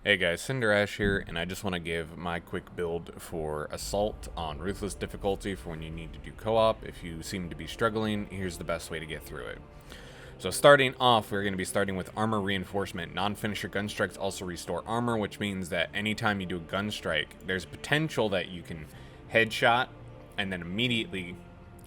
Hey guys, Cinderash here, and I just want to give my quick build for Assault on Ruthless difficulty for when you need to do co-op. If you seem to be struggling, here's the best way to get through it. So starting off, we're going to be starting with Armor Reinforcement. Non-finisher gun strikes also restore armor, which means that anytime you do a gun strike, there's potential that you can headshot and then immediately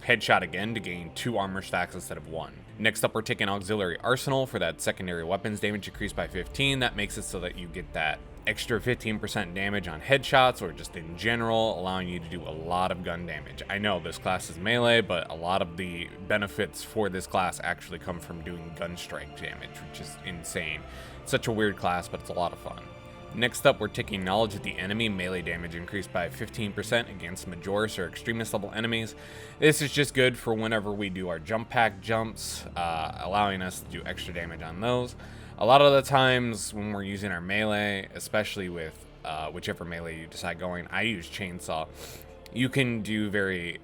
headshot again to gain 2 armor stacks instead of 1. Next up, we're taking Auxiliary Arsenal for that secondary weapons damage increased by 15. That makes it so that you get that extra 15% damage on headshots or just in general, allowing you to do a lot of gun damage. I know this class is melee, but a lot of the benefits for this class actually come from doing gun strike damage, which is insane. It's such a weird class, but it's a lot of fun. Next up, we're taking Knowledge of the Enemy, melee damage increased by 15% against Majoris or Extremist level enemies. This is just good for whenever we do our jump pack jumps, allowing us to do extra damage on those. A lot of the times when we're using our melee, especially with whichever melee you decide going, I use Chainsaw. You can do very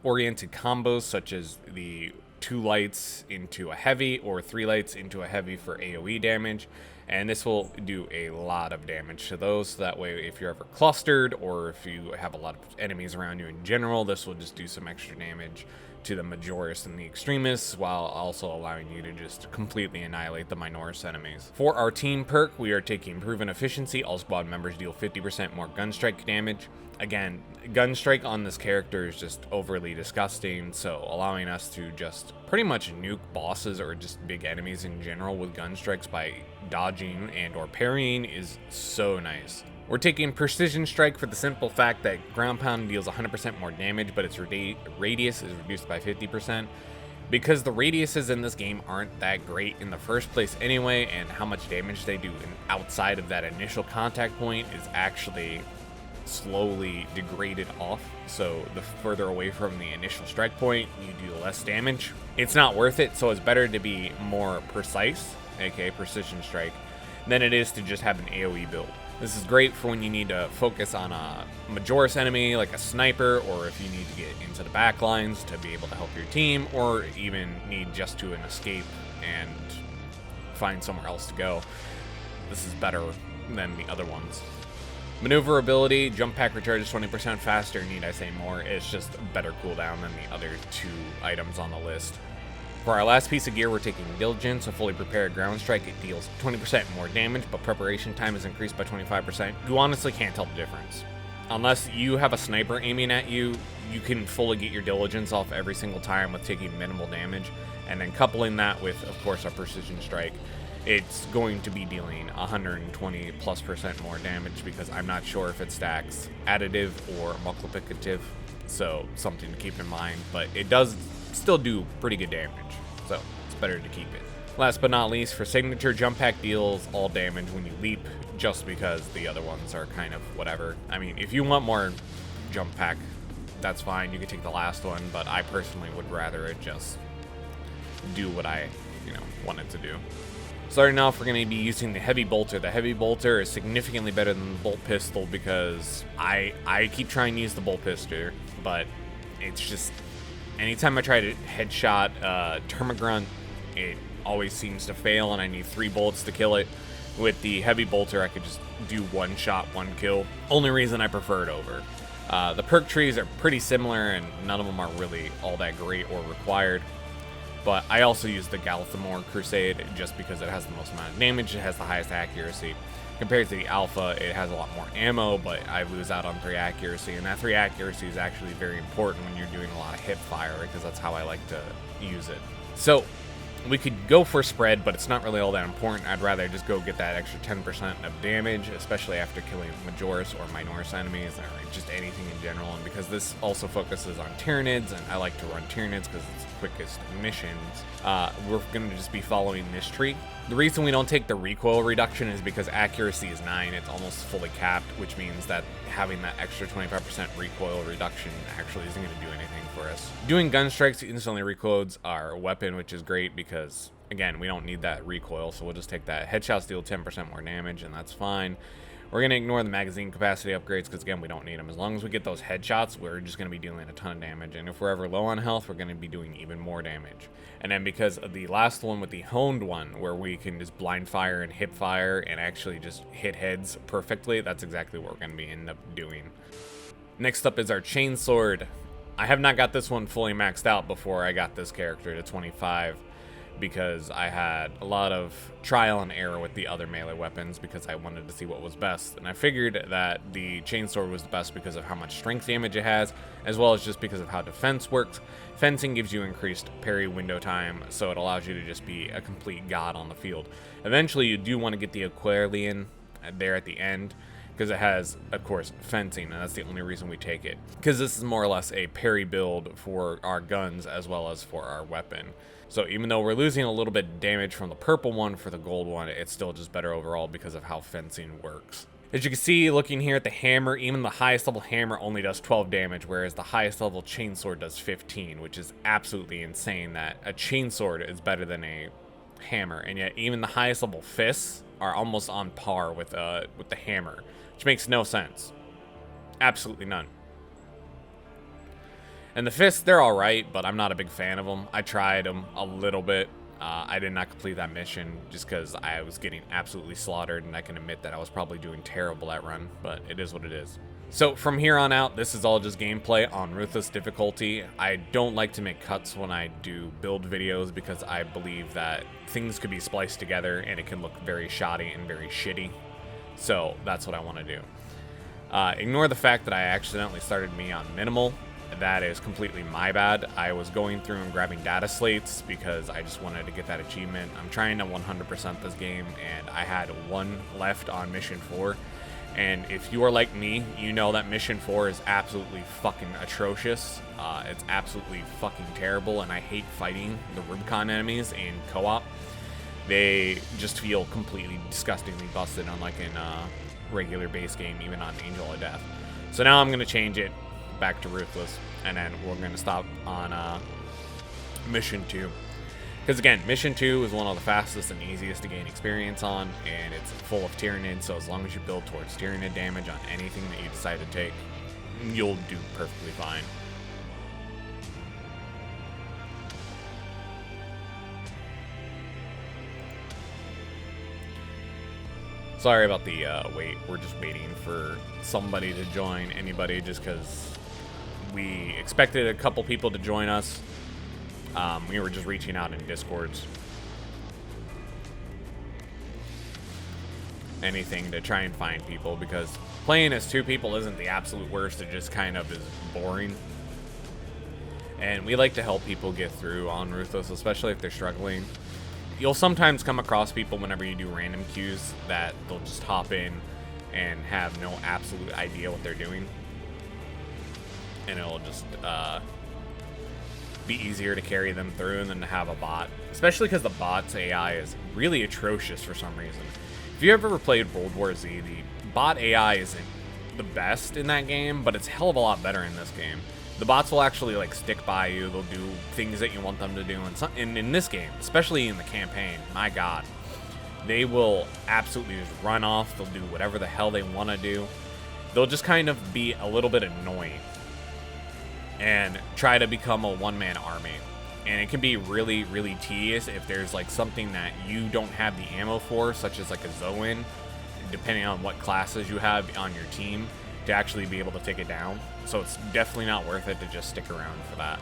oriented combos such as the 2 lights into a heavy or 3 lights into a heavy for AoE damage. And this will do a lot of damage to those, so that way if you're ever clustered or if you have a lot of enemies around you in general, this will just do some extra damage to the Majoris and the Extremists, while also allowing you to just completely annihilate the Minoris enemies. For our team perk, we are taking Proven Efficiency. All squad members deal 50% more gun strike damage. Again, gun strike on this character is just overly disgusting, so allowing us to just pretty much nuke bosses or just big enemies in general with gun strikes by dodging and or parrying is so nice. We're taking Precision Strike for the simple fact that ground pound deals 100% more damage, but its radius is reduced by 50%. Because the radiuses in this game aren't that great in the first place anyway, and how much damage they do outside of that initial contact point is actually slowly degraded off, so the further away from the initial strike point you do less damage. It's not worth it, so it's better to be more precise, aka Precision Strike, than it is to just have an AoE build. This is great for when you need to focus on a Majoris enemy like a sniper, or if you need to get into the back lines to be able to help your team, or even need just to an escape and find somewhere else to go. This is better than the other ones. Maneuverability, jump pack recharges 20% faster, need I say more. It's just a better cooldown than the other 2 items on the list. For our last piece of gear, we're taking Diligence, a fully prepared ground strike. It deals 20% more damage, but preparation time is increased by 25%. You honestly can't tell the difference. Unless you have a sniper aiming at you, you can fully get your Diligence off every single time with taking minimal damage. And then coupling that with, of course, a Precision Strike, it's going to be dealing 120+% more damage, because I'm not sure if it stacks additive or multiplicative, so something to keep in mind, but it does still do pretty good damage, so it's better to keep it. Last but not least, for Signature, jump pack deals all damage when you leap, just because the other ones are kind of whatever. I mean, if you want more jump pack, that's fine, you can take the last one, but I personally would rather it just do what I wanted to do. Starting off, we're going to be using the Heavy Bolter. The Heavy Bolter is significantly better than the Bolt Pistol, because I keep trying to use the Bolt Pistol, but it's just, anytime I try to headshot Termagrunt, it always seems to fail, and I need 3 bullets to kill it. With the Heavy Bolter, I could just do 1 shot, 1 kill. Only reason I prefer it over. The perk trees are pretty similar, and none of them are really all that great or required. But I also use the Galthamore Crusade just because it has the most amount of damage, it has the highest accuracy. Compared to the Alpha, it has a lot more ammo, but I lose out on 3 accuracy, and that 3 accuracy is actually very important when you're doing a lot of hip fire, because that's how I like to use it. So we could go for spread, but it's not really all that important. I'd rather just go get that extra 10% of damage, especially after killing Majoris or Minoris enemies, or just anything in general. And because this also focuses on Tyranids, and I like to run Tyranids because it's the quickest missions, we're going to just be following this tree. The reason we don't take the recoil reduction is because accuracy is 9, it's almost fully capped, which means that having that extra 25% recoil reduction actually isn't going to do anything for us. Doing gun strikes instantly recoils our weapon, which is great because, again, we don't need that recoil, so we'll just take that. Headshots deal 10% more damage, and that's fine. We're going to ignore the magazine capacity upgrades because, again, we don't need them. As long as we get those headshots, we're just going to be dealing a ton of damage. And if we're ever low on health, we're going to be doing even more damage. And then because of the last one with the honed one, where we can just blind fire and hip fire and actually just hit heads perfectly, that's exactly what we're going to be end up doing. Next up is our chainsword. I have not got this one fully maxed out before I got this character to 25. Because I had a lot of trial and error with the other melee weapons because I wanted to see what was best. And I figured that the chainsword was the best because of how much strength damage it has, as well as just because of how defense works. Fencing gives you increased parry window time, so it allows you to just be a complete god on the field. Eventually, you do want to get the Aquarian there at the end, because it has, of course, fencing, and that's the only reason we take it. Because this is more or less a parry build for our guns as well as for our weapon. So even though we're losing a little bit of damage from the purple one for the gold one, it's still just better overall because of how fencing works. As you can see, looking here at the hammer, even the highest level hammer only does 12 damage, whereas the highest level chainsword does 15, which is absolutely insane that a chainsword is better than a hammer. And yet even the highest level fists are almost on par with the hammer, which makes no sense. Absolutely none. And the fists, they're alright, but I'm not a big fan of them. I tried them a little bit. I did not complete that mission just because I was getting absolutely slaughtered, and I can admit that I was probably doing terrible that run, but it is what it is. So from here on out, this is all just gameplay on Ruthless difficulty. I don't like to make cuts when I do build videos because I believe that things could be spliced together and it can look very shoddy and very shitty. So that's what I want to do. Ignore the fact that I accidentally started me on minimal. That is completely my bad. I was going through and grabbing data slates because I just wanted to get that achievement. I'm trying to 100% this game, and I had one left on mission 4. And if you are like me, you know that mission 4 is absolutely fucking atrocious. It's absolutely fucking terrible, and I hate fighting the Rubicon enemies in co-op. They just feel completely disgustingly busted, unlike in regular base game, even on Angel of Death. So now I'm going to change it back to Ruthless, and then we're going to stop on mission 2. Because again, mission 2 is one of the fastest and easiest to gain experience on, and it's full of Tyrannid, so as long as you build towards Tyrannid damage on anything that you decide to take, you'll do perfectly fine. Sorry about the wait. We're just waiting for somebody to join, anybody, just because we expected a couple people to join us. We were just reaching out in Discords. Anything to try and find people, because playing as 2 people isn't the absolute worst. It just kind of is boring. And we like to help people get through on Ruthless, especially if they're struggling. You'll sometimes come across people whenever you do random queues that they'll just hop in and have no absolute idea what they're doing. And it'll just be easier to carry them through than to have a bot. Especially because the bot's AI is really atrocious for some reason. If you ever played World War Z, the bot AI isn't the best in that game, but it's a hell of a lot better in this game. The bots will actually like stick by you. They'll do things that you want them to do. And in this game, especially in the campaign, my God, they will absolutely just run off. They'll do whatever the hell they want to do. They'll just kind of be a little bit annoying and try to become a one-man army. And it can be really, really tedious if there's like something that you don't have the ammo for, such as like a Zoan, depending on what classes you have on your team, to actually be able to take it down. So it's definitely not worth it to just stick around for that.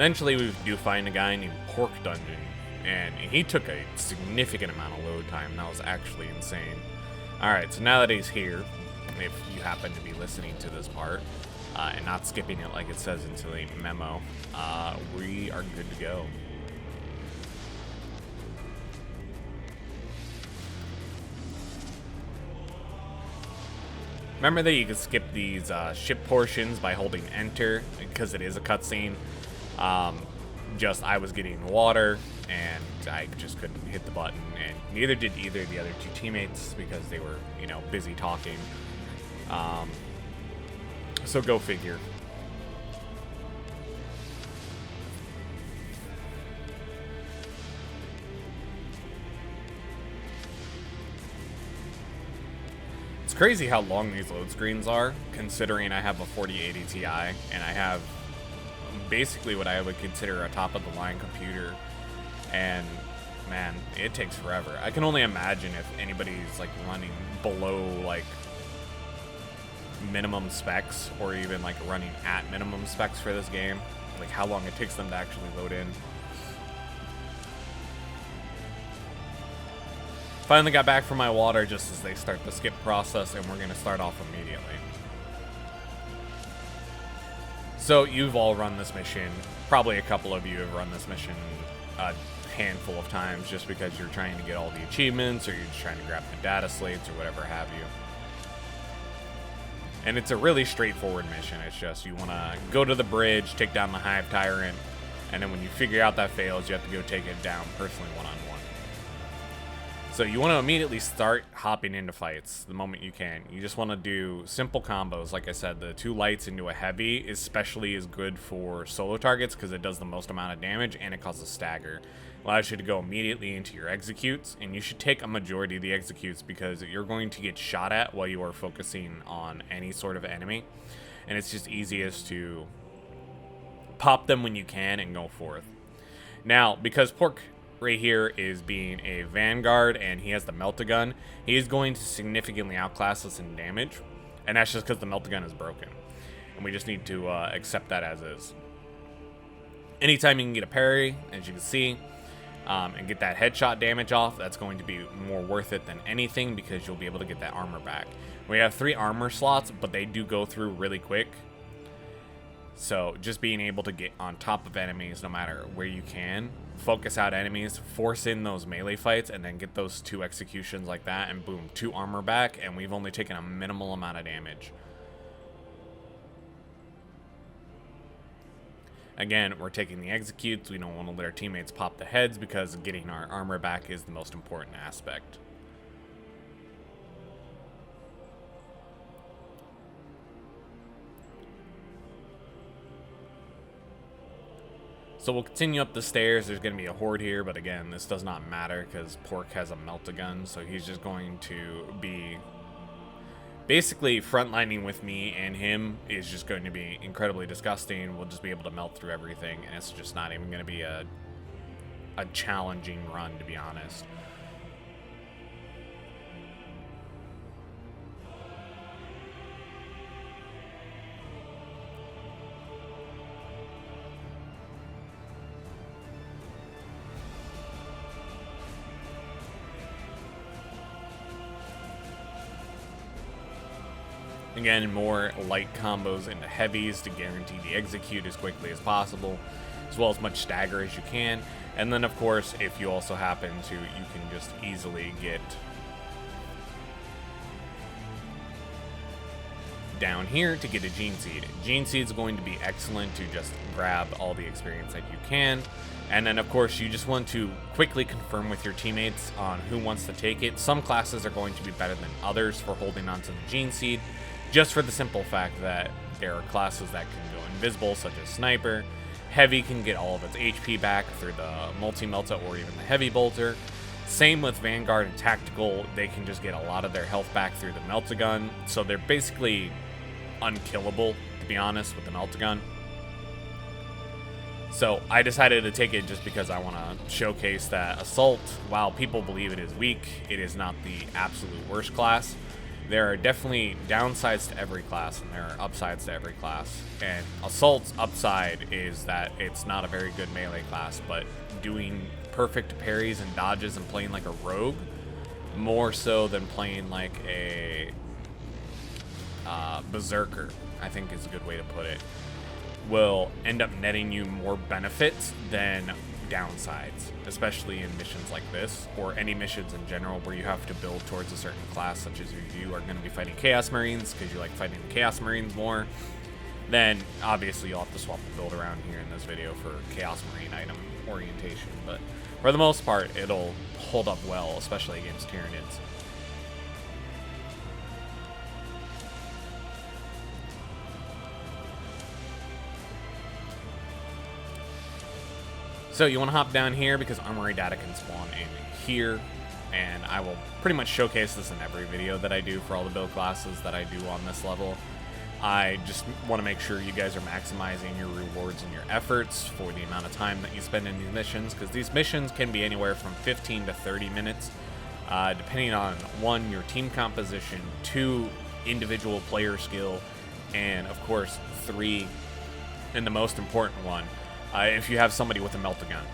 Eventually, we do find a guy named Pork Dungeon, and he took a significant amount of load time. That was actually insane. Alright, so now that he's here, if you happen to be listening to this part, and not skipping it like it says into the memo, we are good to go. Remember that you can skip these ship portions by holding enter, because it is a cutscene. I was getting water, and I just couldn't hit the button, and neither did either of the other two teammates, because they were, you know, busy talking. So go figure. It's crazy how long these load screens are, considering I have a 4080 Ti, and I have basically what I would consider a top-of-the-line computer, and man, it takes forever. I can only imagine if anybody's like running below like minimum specs, or even like running at minimum specs for this game, like how long it takes them to actually load in. Finally got back from my water just as they start the skip process, and we're going to start off immediately. So you've all run this mission. Probably a couple of you have run this mission a handful of times just because you're trying to get all the achievements, or you're just trying to grab the data slates, or whatever have you. And it's a really straightforward mission. It's just you want to go to the bridge, take down the Hive Tyrant, and then when you figure out that fails, you have to go take it down personally one-on-one. So you want to immediately start hopping into fights the moment you can. You just want to do simple combos. Like I said, the 2 lights into a heavy especially is good for solo targets because it does the most amount of damage and it causes stagger. Allows you to go immediately into your executes, and you should take a majority of the executes because you're going to get shot at while you are focusing on any sort of enemy, and it's just easiest to pop them when you can and go forth. Now, because Pork right here is being a Vanguard and he has the Melt-A-Gun, he is going to significantly outclass us in damage, and that's just because the Melt-A-Gun is broken, and we just need to accept that as is. Anytime you can get a parry, as you can see, and get that headshot damage off, that's going to be more worth it than anything because you'll be able to get that armor back. We have 3 armor slots, but they do go through really quick. So just being able to get on top of enemies no matter where you can, focus out enemies, force in those melee fights, and then get those 2 executions like that, and boom, 2 armor back, and we've only taken a minimal amount of damage. Again, we're taking the executes. We don't want to let our teammates pop the heads because getting our armor back is the most important aspect. So we'll continue up the stairs. There's going to be a horde here, but again, this does not matter because Pork has a Melt-A-Gun, so he's just going to be basically frontlining with me, and him is just going to be incredibly disgusting. We'll just be able to melt through everything, and it's just not even going to be a challenging run, to be honest. Again, more light combos into heavies to guarantee the execute as quickly as possible, as well as much stagger as you can. And then, of course, if you also happen to, you can just easily get down here to get a Gene Seed. Gene Seed is going to be excellent to just grab all the experience that you can. And then, of course, you just want to quickly confirm with your teammates on who wants to take it. Some classes are going to be better than others for holding on to the Gene Seed, just for the simple fact that there are classes that can go invisible, such as Sniper. Heavy can get all of its HP back through the Multi-Melta or even the Heavy Bolter. Same with Vanguard and Tactical, they can just get a lot of their health back through the Melt-A-Gun. So they're basically unkillable, to be honest, with the Melt-A-Gun. So I decided to take it just because I want to showcase that Assault, while people believe it is weak, it is not the absolute worst class. There are definitely downsides to every class, and there are upsides to every class. And Assault's upside is that it's not a very good melee class, but doing perfect parries and dodges and playing like a rogue, more so than playing like a berserker, I think is a good way to put it, will end up netting you more benefits than downsides, especially in missions like this, or any missions in general where you have to build towards a certain class, such as if you are going to be fighting Chaos Marines because you like fighting the Chaos Marines more. Then obviously you'll have to swap the build around here in this video for Chaos Marine item orientation, but for the most part it'll hold up well, especially against Tyranids. So you want to hop down here because armory data can spawn in here, and I will pretty much showcase this in every video that I do for all the build classes that I do on this level. I just want to make sure you guys are maximizing your rewards and your efforts for the amount of time that you spend in these missions, because these missions can be anywhere from 15 to 30 minutes, depending on 1, your team composition, 2, individual player skill, and of course 3, and the most important one, if you have somebody with a melt-a-gun.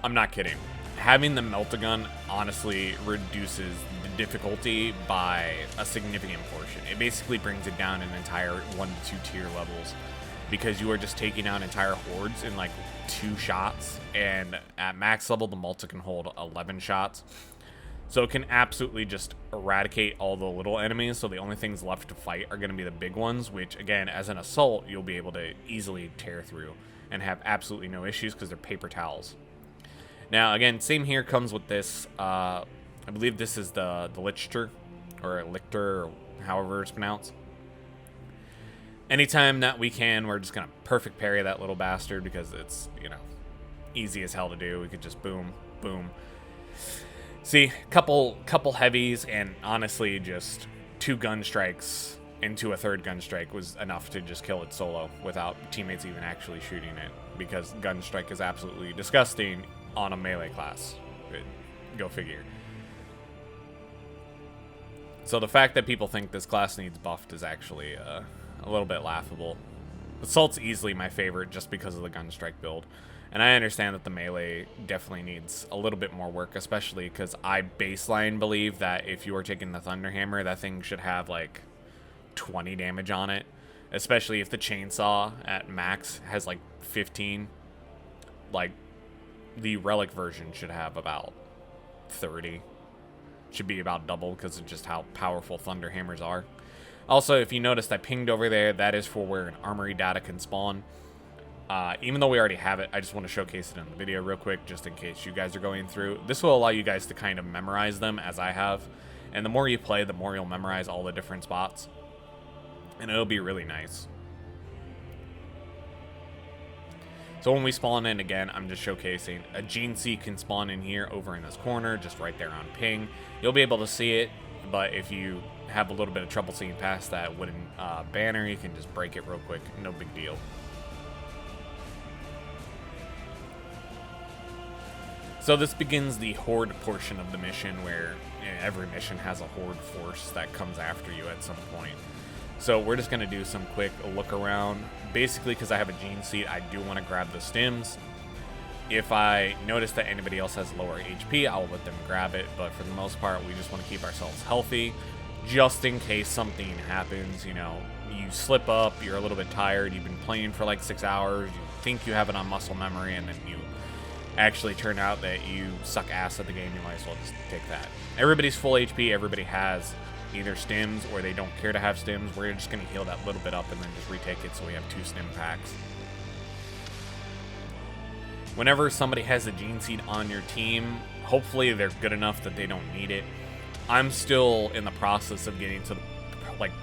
I'm not kidding. Having the melt-a-gun honestly reduces the difficulty by a significant portion. It basically brings it down an entire 1 to 2 tier levels, because you are just taking out entire hordes in like 2 shots, and at max level the Malta can hold 11 shots. So it can absolutely just eradicate all the little enemies, so the only things left to fight are going to be the big ones, which again, as an assault, you'll be able to easily tear through and have absolutely no issues because they're paper towels. Now again, same here comes with this, I believe this is the Lichter, or Lichter, or however it's pronounced. Anytime that we can, we're just going to perfect parry that little bastard, because it's, you know, easy as hell to do. We could just boom, boom. See, couple heavies, and honestly just 2 gun strikes into a 3rd gun strike was enough to just kill it solo without teammates even actually shooting it, because gun strike is absolutely disgusting on a melee class. Go figure. So the fact that people think this class needs buffed is actually a little bit laughable. Assault's easily my favorite just because of the gun strike build. And I understand that the melee definitely needs a little bit more work, especially because I baseline believe that if you are taking the Thunderhammer, that thing should have like 20 damage on it. Especially if the chainsaw at max has like 15. Like, the relic version should have about 30. Should be about double because of just how powerful Thunderhammers are. Also, if you noticed, I pinged over there, that is for where an armory data can spawn. Even though we already have it, I just want to showcase it in the video real quick, just in case you guys are going through. This will allow you guys to kind of memorize them, as I have. And the more you play, the more you'll memorize all the different spots. And it'll be really nice. So when we spawn in again, I'm just showcasing a Gene C can spawn in here over in this corner, just right there on ping. You'll be able to see it, but if you have a little bit of trouble seeing past that wooden banner, you can just break it real quick. No big deal. So this begins the horde portion of the mission, where every mission has a horde force that comes after you at some point. So we're just going to do some quick look around. Basically, because I have a Gene Seat, I do want to grab the stims. If I notice that anybody else has lower HP, I'll let them grab it. But for the most part, we just want to keep ourselves healthy, just in case something happens. You know, you slip up, you're a little bit tired, you've been playing for like 6 hours, you think you have it on muscle memory, and then you actually turn out that you suck ass at the game. You might as well just take that. Everybody's full HP, everybody has either stims or they don't care to have stims. We're just going to heal that little bit up and then just retake it, so we have 2 stim packs. Whenever somebody has a Gene Seed on your team, hopefully they're good enough that they don't need it. I'm still in the process of getting to the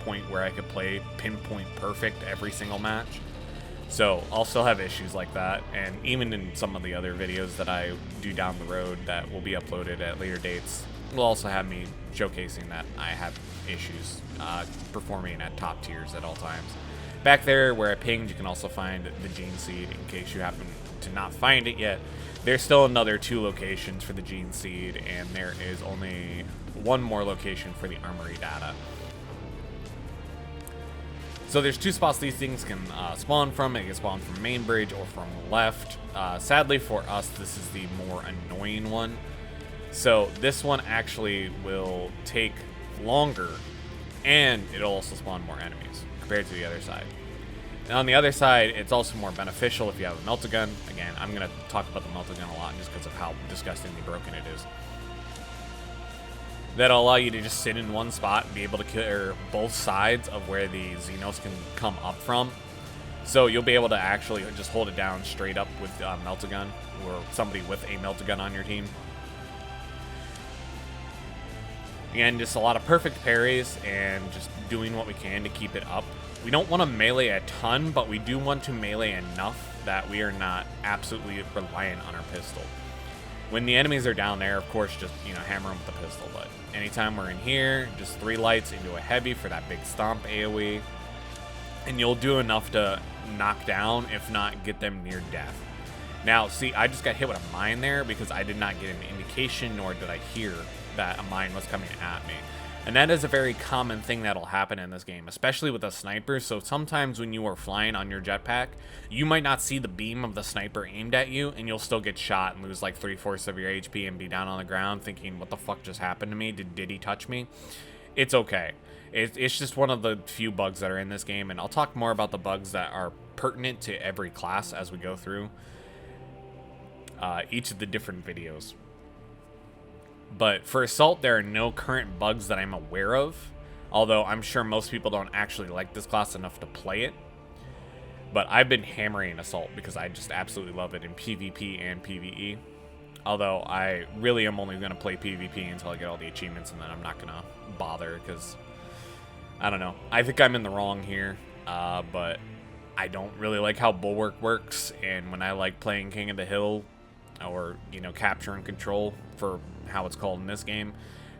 point where I could play pinpoint perfect every single match. So I'll still have issues like that, and even in some of the other videos that I do down the road that will be uploaded at later dates, will also have me showcasing that I have issues performing at top tiers at all times. Back there where I pinged, you can also find the Gene Seed in case you happen to not find it yet. There's still another 2 locations for the Gene Seed, and there is only 1 more location for the Armory data. So there's 2 spots these things can spawn from. It can spawn from main bridge or from left. Sadly for us, this is the more annoying one. So this one actually will take longer, and it'll also spawn more enemies compared to the other side. And on the other side, it's also more beneficial if you have a melt-a-gun. Again, I'm going to talk about the melt-a-gun a lot just because of how disgustingly broken it is. That'll allow you to just sit in one spot and be able to clear both sides of where the Xenos can come up from. So you'll be able to actually just hold it down straight up with melt-a-gun, or somebody with a melt-a-gun on your team. Again, just a lot of perfect parries and just doing what we can to keep it up. We don't want to melee a ton, but we do want to melee enough that we are not absolutely reliant on our pistol. When the enemies are down there, of course, just, you know, hammer them with the pistol. But anytime we're in here, just 3 lights into a heavy for that big stomp AoE. And you'll do enough to knock down, if not get them near death. Now, see, I just got hit with a mine there because I did not get an indication, nor did I hear that a mine was coming at me. And that is a very common thing that'll happen in this game, especially with a sniper. So sometimes when you are flying on your jetpack, you might not see the beam of the sniper aimed at you, and you'll still get shot and lose like 3/4 of your HP and be down on the ground thinking, what the fuck just happened to me? Did he touch me? It's okay. It's just one of the few bugs that are in this game, and I'll talk more about the bugs that are pertinent to every class as we go through each of the different videos. But for Assault, there are no current bugs that I'm aware of, although I'm sure most people don't actually like this class enough to play it. But I've been hammering Assault because I just absolutely love it in PvP and PvE. Although I really am only going to play PvP until I get all the achievements, and then I'm not going to bother because, I don't know. I think I'm in the wrong here, but I don't really like how Bulwark works, and when I like playing King of the Hill, or, you know, Capture and Control for how it's called in this game,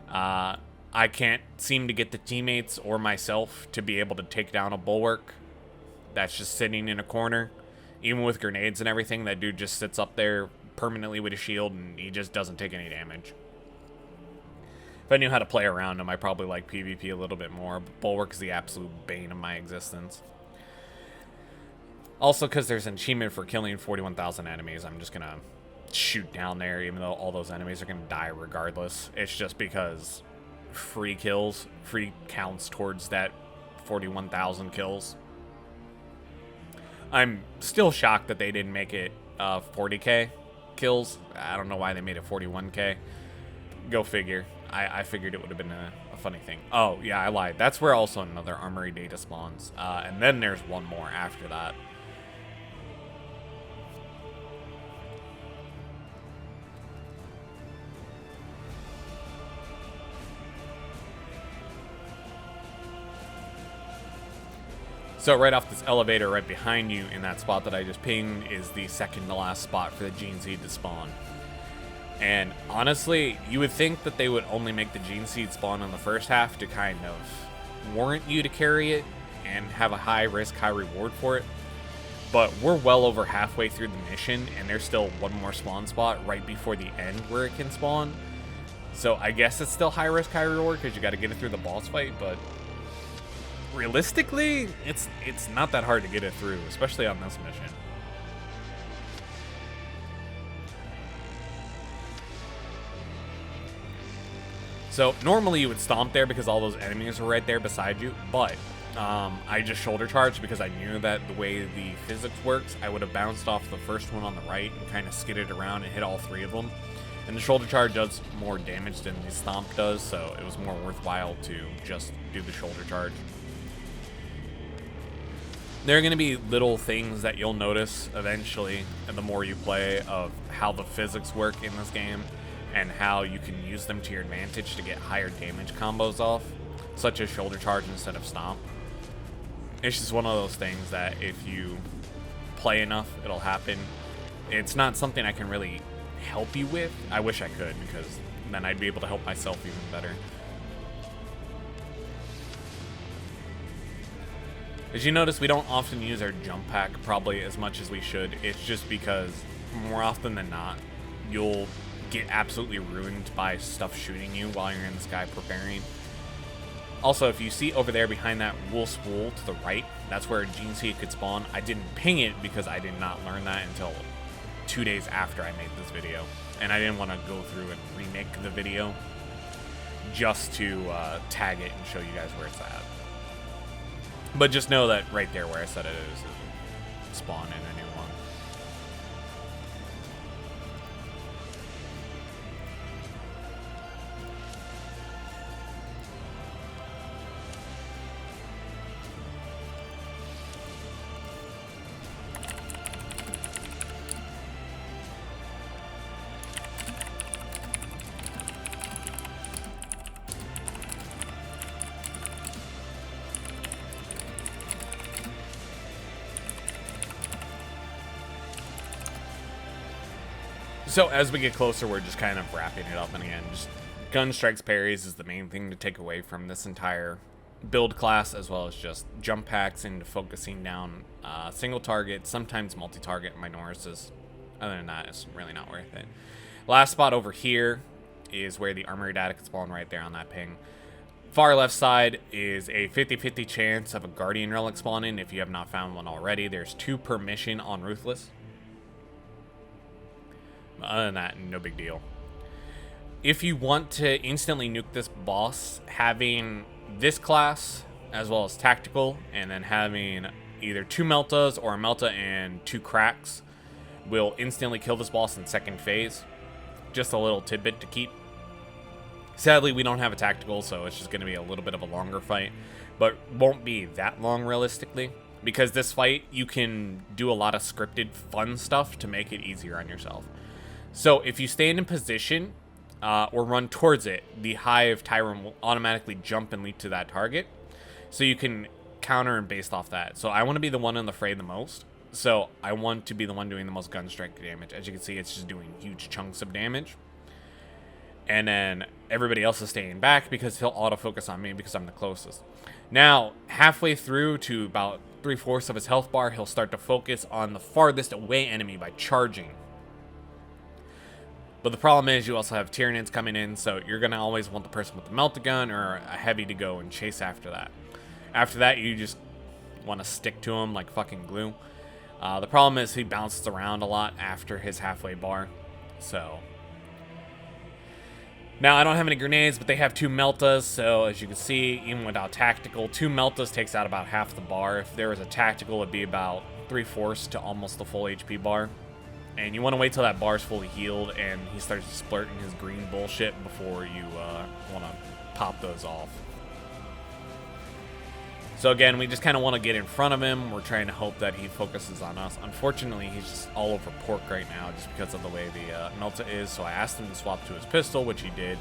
I can't seem to get the teammates or myself to be able to take down a Bulwark that's just sitting in a corner. Even with grenades and everything, that dude just sits up there permanently with a shield and he just doesn't take any damage. If I knew how to play around him, I probably like PvP a little bit more, but Bulwark is the absolute bane of my existence. Also, because there's an achievement for killing 41,000 enemies, I'm just gonna shoot down there, even though all those enemies are gonna die regardless. It's just because free kills, free counts towards that 41,000 kills. I'm still shocked that they didn't make it 40k kills. I don't know why they made it 41k. Go figure. I figured it would have been a funny thing. Oh, yeah, I lied. That's where also another Armory data spawns. And then there's one more after that. So right off this elevator right behind you in that spot that I just pinged is the second to last spot for the Gene Seed to spawn. And honestly, you would think that they would only make the Gene Seed spawn in the first half to kind of warrant you to carry it and have a high risk, high reward for it. But we're well over halfway through the mission, and there's still one more spawn spot right before the end where it can spawn. So I guess it's still high risk, high reward because you got to get it through the boss fight, but realistically, it's not that hard to get it through, especially on this mission. So normally you would stomp there because all those enemies are right there beside you, but I just shoulder charged because I knew that the way the physics works, I would have bounced off the first one on the right and kind of skidded around and hit all 3 of them. And the shoulder charge does more damage than the stomp does, so it was more worthwhile to just do the shoulder charge. There are going to be little things that you'll notice eventually, and the more you play, of how the physics work in this game and how you can use them to your advantage to get higher damage combos off, such as shoulder charge instead of stomp. It's just one of those things that if you play enough, it'll happen. It's not something I can really help you with. I wish I could, because then I'd be able to help myself even better. As you notice, we don't often use our jump pack probably as much as we should. It's just because more often than not, you'll get absolutely ruined by stuff shooting you while you're in the sky preparing. Also, if you see over there behind that wolf's wool to the right, that's where a gene seed could spawn. I didn't ping it because I did not learn that until 2 days after I made this video. And I didn't want to go through and remake the video just to tag it and show you guys where it's at. But just know that right there where I said it is spawn in a new one. So as we get closer, we're just kind of wrapping it up, and again, just gun strikes parries is the main thing to take away from this entire build class, as well as just jump packs and focusing down single target, sometimes multi-target minorises. Other than that, it's really not worth it. Last spot over here is where the armory data can spawn, right there on that ping. Far left side is a 50-50 chance of a guardian relic spawning if you have not found one already. There's 2 per mission on Ruthless. Other than that, no big deal. If you want to instantly nuke this boss, having this class as well as tactical, and then having either 2 meltas or a melta and 2 cracks will instantly kill this boss in second phase. Just a little tidbit to keep. Sadly, we don't have a tactical, so it's just going to be a little bit of a longer fight, but won't be that long realistically, because this fight you can do a lot of scripted fun stuff to make it easier on yourself. So if you stand in position or run towards it, the Hive Tyrant will automatically jump and leap to that target. So you can counter and based off that. So I want to be the one in the fray the most. So I want to be the one doing the most gun strike damage. As you can see, it's just doing huge chunks of damage. And then everybody else is staying back because he'll autofocus on me because I'm the closest. Now, halfway through to about 3/4 of his health bar, he'll start to focus on the farthest away enemy by charging. But the problem is you also have Tyranids coming in, so you're going to always want the person with the melt-a-gun or a heavy to go and chase after that. After that, you just want to stick to him like fucking glue. The problem is he bounces around a lot after his halfway bar. So now I don't have any grenades, but they have 2 meltas, so as you can see, even without tactical, 2 meltas takes out about half the bar. If there was a tactical, it'd be about 3/4 to almost the full HP bar. And you want to wait till that bar's fully healed and he starts splurting his green bullshit before you want to pop those off. So again, we just kind of want to get in front of him. We're trying to hope that he focuses on us. Unfortunately, he's just all over pork right now just because of the way the Melta is. So I asked him to swap to his pistol, which he did.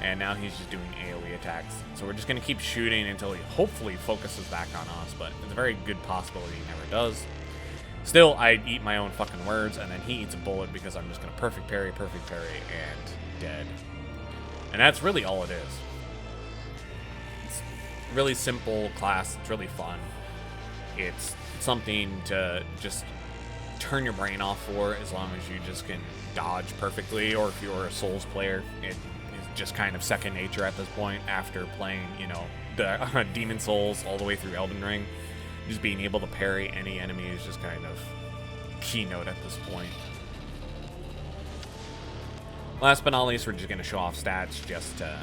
And now he's just doing AoE attacks. So we're just going to keep shooting until he hopefully focuses back on us. But it's a very good possibility he never does. Still, I eat my own fucking words, and then he eats a bullet because I'm just going to perfect parry, and dead. And that's really all it is. It's really simple class. It's really fun. It's something to just turn your brain off for as long as you just can dodge perfectly, or if you're a Souls player, it is just kind of second nature at this point after playing, you know, the Demon Souls all the way through Elden Ring. Just being able to parry any enemy is just kind of keynote at this point. Last but not least, we're just going to show off stats just to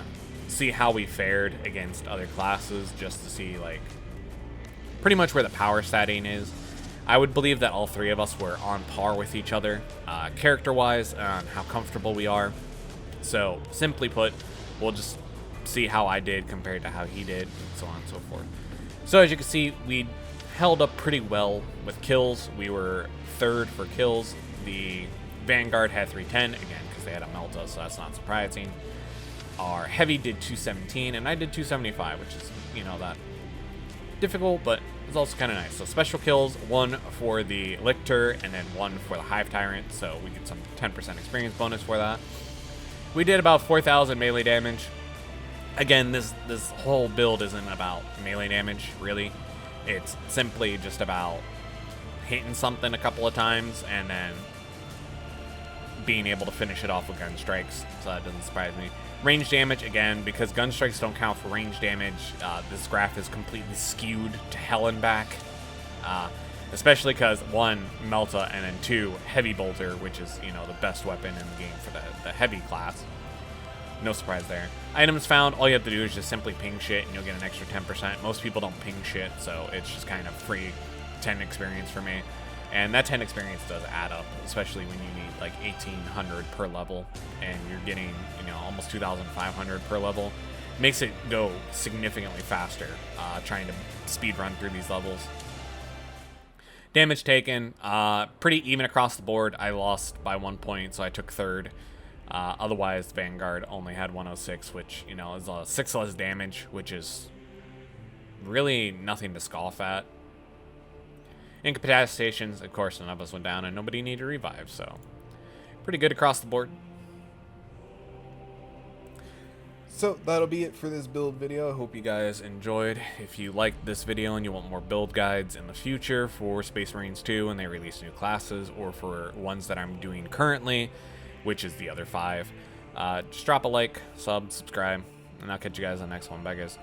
see how we fared against other classes, just to see, like, pretty much where the power statting is. I would believe that all 3 of us were on par with each other, character-wise, on how comfortable we are. So, simply put, we'll just see how I did compared to how he did, and so on and so forth. So, as you can see, we held up pretty well with kills. We were 3rd for kills. The Vanguard had 310, again, because they had a Melta, so that's not surprising. Our Heavy did 217, and I did 275, which is, you know, that difficult, but it's also kind of nice. So special kills, 1 for the Lictor, and then 1 for the Hive Tyrant, so we get some 10% experience bonus for that. We did about 4,000 melee damage. Again, this whole build isn't about melee damage, really. It's simply just about hitting something a couple of times and then being able to finish it off with gun strikes, so that doesn't surprise me. Range damage, again, because gun strikes don't count for range damage, this graph is completely skewed to hell and back. Especially because, 1, Melta, and then 2, Heavy Bolter, which is, you know, the best weapon in the game for the heavy class. No surprise there. Items found, all you have to do is just simply ping shit, and you'll get an extra 10%. Most people don't ping shit, so it's just kind of free 10 experience for me. And that 10 experience does add up, especially when you need like 1,800 per level, and you're getting, you know, almost 2,500 per level. Makes it go significantly faster, trying to speed run through these levels. Damage taken, pretty even across the board. I lost by 1 point, so I took 3rd. Otherwise, Vanguard only had 106, which, you know, is 6 less damage, which is really nothing to scoff at. Incapacitations, of course, none of us went down, and nobody needed a revive, so pretty good across the board. So that'll be it for this build video. I hope you guys enjoyed. If you liked this video and you want more build guides in the future for Space Marines 2 and they release new classes, or for ones that I'm doing currently, which is the other 5, just drop a like, sub, subscribe, and I'll catch you guys on the next one. Bye, guys.